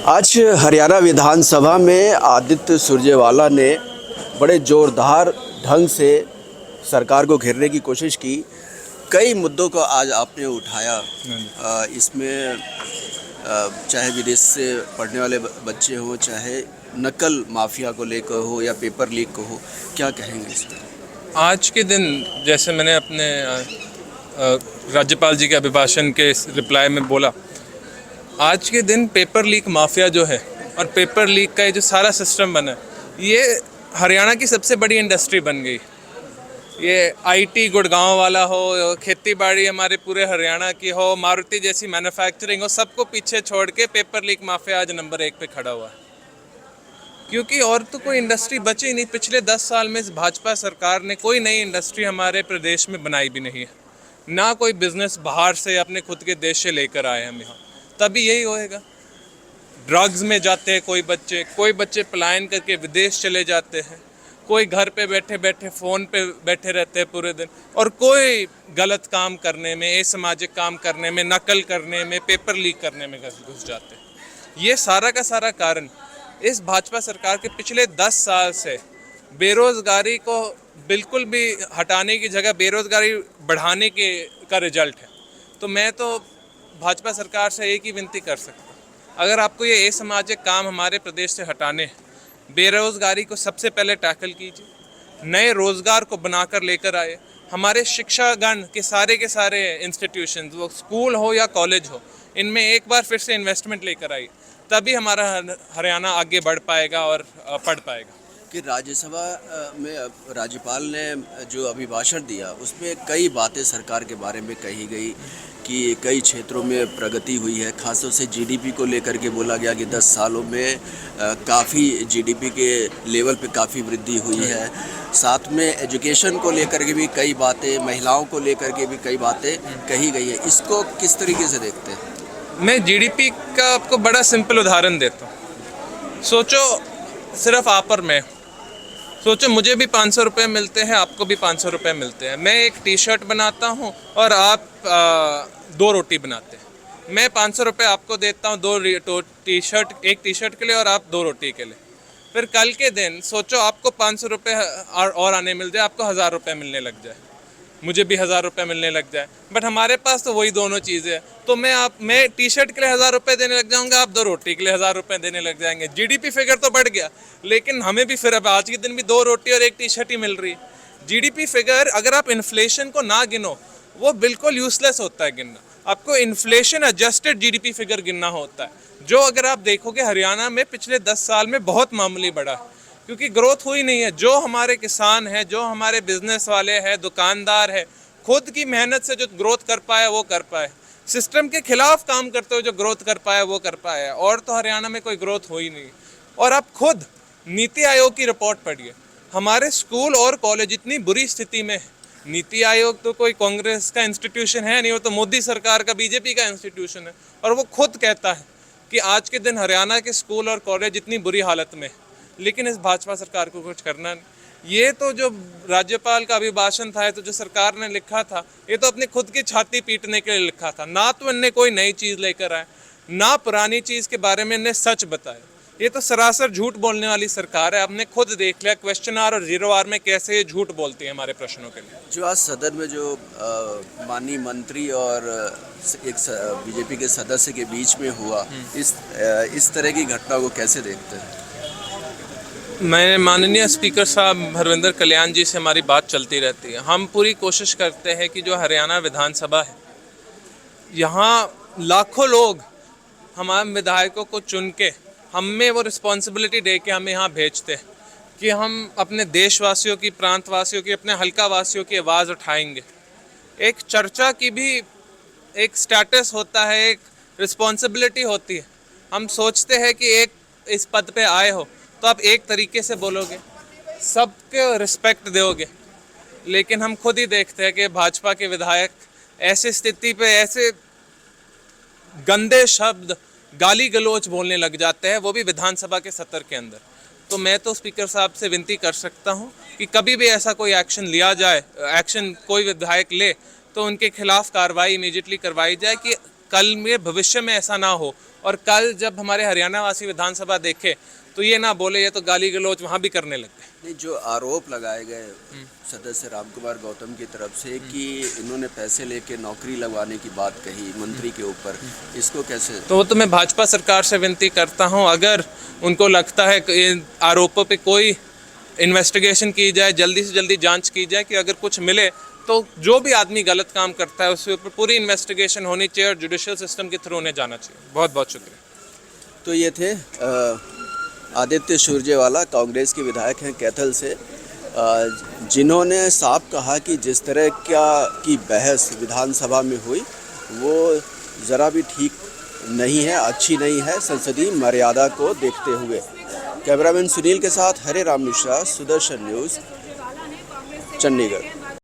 आज हरियाणा विधानसभा में आदित्य सुरजेवाला ने बड़े ज़ोरदार ढंग से सरकार को घेरने की कोशिश की। कई मुद्दों को आज आपने उठाया। इसमें चाहे विदेश से पढ़ने वाले बच्चे हों, चाहे नकल माफिया को लेकर हो या पेपर लीक को हो, क्या कहेंगे इस पर? आज के दिन जैसे मैंने अपने राज्यपाल जी के अभिभाषण के रिप्लाई में बोला, आज के दिन पेपर लीक माफिया जो है और पेपर लीक का ये जो सारा सिस्टम बना है, ये हरियाणा की सबसे बड़ी इंडस्ट्री बन गई। ये आईटी गुड़गांव वाला हो, खेती बाड़ी हमारे पूरे हरियाणा की हो, मारुति जैसी मैन्युफैक्चरिंग हो, सबको पीछे छोड़ के पेपर लीक माफिया आज नंबर 1 पे खड़ा हुआ है। क्योंकि और तो कोई इंडस्ट्री बची नहीं। पिछले 10 साल में इस भाजपा सरकार ने कोई नई इंडस्ट्री हमारे प्रदेश में बनाई भी नहीं है, ना कोई बिजनेस बाहर से अपने खुद के देश से लेकर आए हम यहाँ। तभी यही होएगा। ड्रग्स में जाते हैं कोई बच्चे पलायन करके विदेश चले जाते हैं, कोई घर पे बैठे बैठे फ़ोन पे बैठे रहते हैं पूरे दिन, और कोई गलत काम करने में, असामाजिक काम करने में, नकल करने में, पेपर लीक करने में घुस जाते हैं। ये सारा का सारा कारण इस भाजपा सरकार के पिछले 10 साल से बेरोज़गारी को बिल्कुल भी हटाने की जगह बेरोज़गारी बढ़ाने का रिजल्ट है। तो मैं तो भाजपा सरकार से एक ही विनती कर सकता हूँ, अगर आपको ये असामाजिक काम हमारे प्रदेश से हटाने, बेरोज़गारी को सबसे पहले टैकल कीजिए, नए रोज़गार को बनाकर लेकर आए। हमारे शिक्षागण के सारे इंस्टीट्यूशन, वो स्कूल हो या कॉलेज हो, इनमें एक बार फिर से इन्वेस्टमेंट लेकर आई, तभी हमारा हरियाणा आगे बढ़ पाएगा और पढ़ पाएगा। कि राज्यसभा में राज्यपाल ने जो अभिभाषण दिया, उसमें कई बातें सरकार के बारे में कही गई कि कई क्षेत्रों में प्रगति हुई है। खासतौर से जीडीपी को लेकर के बोला गया कि 10 सालों में काफ़ी जीडीपी के लेवल पे काफ़ी वृद्धि हुई है। साथ में एजुकेशन को लेकर के भी कई बातें, महिलाओं को लेकर के भी कई बातें कही गई है। इसको किस तरीके से देखते हैं? मैं जीडीपी का आपको बड़ा सिंपल उदाहरण देता हूँ। सोचो सिर्फ आप और मैं, सोचो मुझे भी 500 रुपये मिलते हैं, आपको भी 500 रुपये मिलते हैं। मैं एक टी शर्ट बनाता हूँ और आप 2 रोटी बनाते हैं। मैं 500 रुपये आपको देता हूँ एक टी शर्ट के लिए और आप 2 रोटी के लिए। फिर कल के दिन सोचो आपको 500 रुपये और आने मिल जाए, आपको 1000 रुपये मिलने लग जाए, मुझे भी 1000 रुपये मिलने लग जाए। बट हमारे पास तो वही दोनों चीज़ें हैं। तो मैं टी शर्ट के लिए 1000 रुपये देने लग जाऊंगा, आप 2 रोटी के लिए 1000 रुपये देने लग जाएंगे। जीडीपी फिगर तो बढ़ गया, लेकिन हमें भी फिर अब आज के दिन भी 2 रोटी और 1 टी शर्ट ही मिल रही है। जीडीपी फिगर अगर आप इन्फ्लेशन को ना गिनो, वो बिल्कुल यूजलेस होता है गिनना। आपको इन्फ्लेशन एडजस्टेड जीडीपी फिगर गिनना होता है, जो अगर आप देखोगे हरियाणा में पिछले 10 साल में बहुत मामूली बढ़ा है, क्योंकि ग्रोथ हुई नहीं है। जो हमारे किसान हैं, जो हमारे बिजनेस वाले हैं, दुकानदार है, खुद की मेहनत से जो ग्रोथ कर पाए वो कर पाए, सिस्टम के खिलाफ काम करते हुए जो ग्रोथ कर पाए वो कर पाए। और तो हरियाणा में कोई ग्रोथ हुई नहीं। और आप खुद नीति आयोग की रिपोर्ट पढ़िए, हमारे स्कूल और कॉलेज इतनी बुरी स्थिति में है। नीति आयोग तो कोई कांग्रेस का इंस्टीट्यूशन है नहीं, वो तो मोदी सरकार का, बीजेपी का इंस्टीट्यूशन है। और वो खुद कहता है कि आज के दिन हरियाणा के स्कूल और कॉलेज इतनी बुरी हालत में, लेकिन इस भाजपा सरकार को कुछ करना नहीं। ये तो जो राज्यपाल का अभिभाषण था, तो जो सरकार ने लिखा था, ये तो अपनी खुद की छाती पीटने के लिए लिखा था। ना तो इनने कोई नई चीज़ लेकर आए, ना पुरानी चीज़ के बारे में इनने सच बताया। ये तो सरासर झूठ बोलने वाली सरकार है। आपने खुद देख लिया क्वेश्चन आवर और 0 आवर में कैसे ये झूठ बोलती है हमारे प्रश्नों के लिए। जो आज सदन में जो माननीय मंत्री और एक बीजेपी के सदस्य के बीच में हुआ, इस तरह की घटना को कैसे देखते हैं? मैं माननीय स्पीकर साहब हरविंदर कल्याण जी से हमारी बात चलती रहती है। हम पूरी कोशिश करते हैं कि जो हरियाणा विधानसभा है, यहाँ लाखों लोग हमारे विधायकों को चुन के हमें वो रिस्पॉन्सिबिलिटी दे के हमें यहाँ भेजते हैं कि हम अपने देशवासियों की, प्रांतवासियों की, अपने हल्का वासियों की आवाज़ उठाएंगे। एक चर्चा की भी एक स्टेटस होता है, एक रिस्पॉन्सिबिलिटी होती है। हम सोचते हैं कि एक इस पद पे आए हो तो आप एक तरीके से बोलोगे, सबके रिस्पेक्ट दोगे, लेकिन हम खुद ही देखते हैं कि भाजपा के विधायक ऐसी स्थिति पे ऐसे गंदे शब्द, गाली गलौज बोलने लग जाते हैं, वो भी विधानसभा के सत्र के अंदर। तो मैं तो स्पीकर साहब से विनती कर सकता हूं कि कभी भी ऐसा कोई एक्शन लिया जाए, एक्शन कोई विधायक ले, तो उनके खिलाफ कार्रवाई इमीडिएटली करवाई जाए कि कल में भविष्य में ऐसा ना हो, और कल जब हमारे हरियाणा वासी विधानसभा देखे तो ये ना बोले ये तो गाली गलौज वहाँ भी करने लग गए। नहीं, जो आरोप लगाए गए सदस्य रामकुमार गौतम की तरफ से कि इन्होंने पैसे लेके नौकरी लगवाने की बात कही मंत्री के ऊपर, इसको कैसे? तो मैं भाजपा सरकार से विनती करता हूं, अगर उनको लगता है कि इन आरोपों पे कोई इन्वेस्टिगेशन की जाए, जल्दी से जल्दी जांच की जाए कि अगर कुछ मिले तो जो भी आदमी गलत काम करता है उसके ऊपर पूरी इन्वेस्टिगेशन होनी चाहिए और जुडिशियल सिस्टम के थ्रू उन्हें जाना चाहिए। बहुत बहुत शुक्रिया। तो ये थे आदित्य सुरजेवाला, कांग्रेस के विधायक हैं कैथल से, जिन्होंने साफ कहा कि जिस तरह की बहस विधानसभा में हुई वो ज़रा भी ठीक नहीं है, अच्छी नहीं है, संसदीय मर्यादा को देखते हुए। कैमरामैन सुनील के साथ हरे राम मिश्रा, सुदर्शन न्यूज़, चंडीगढ़।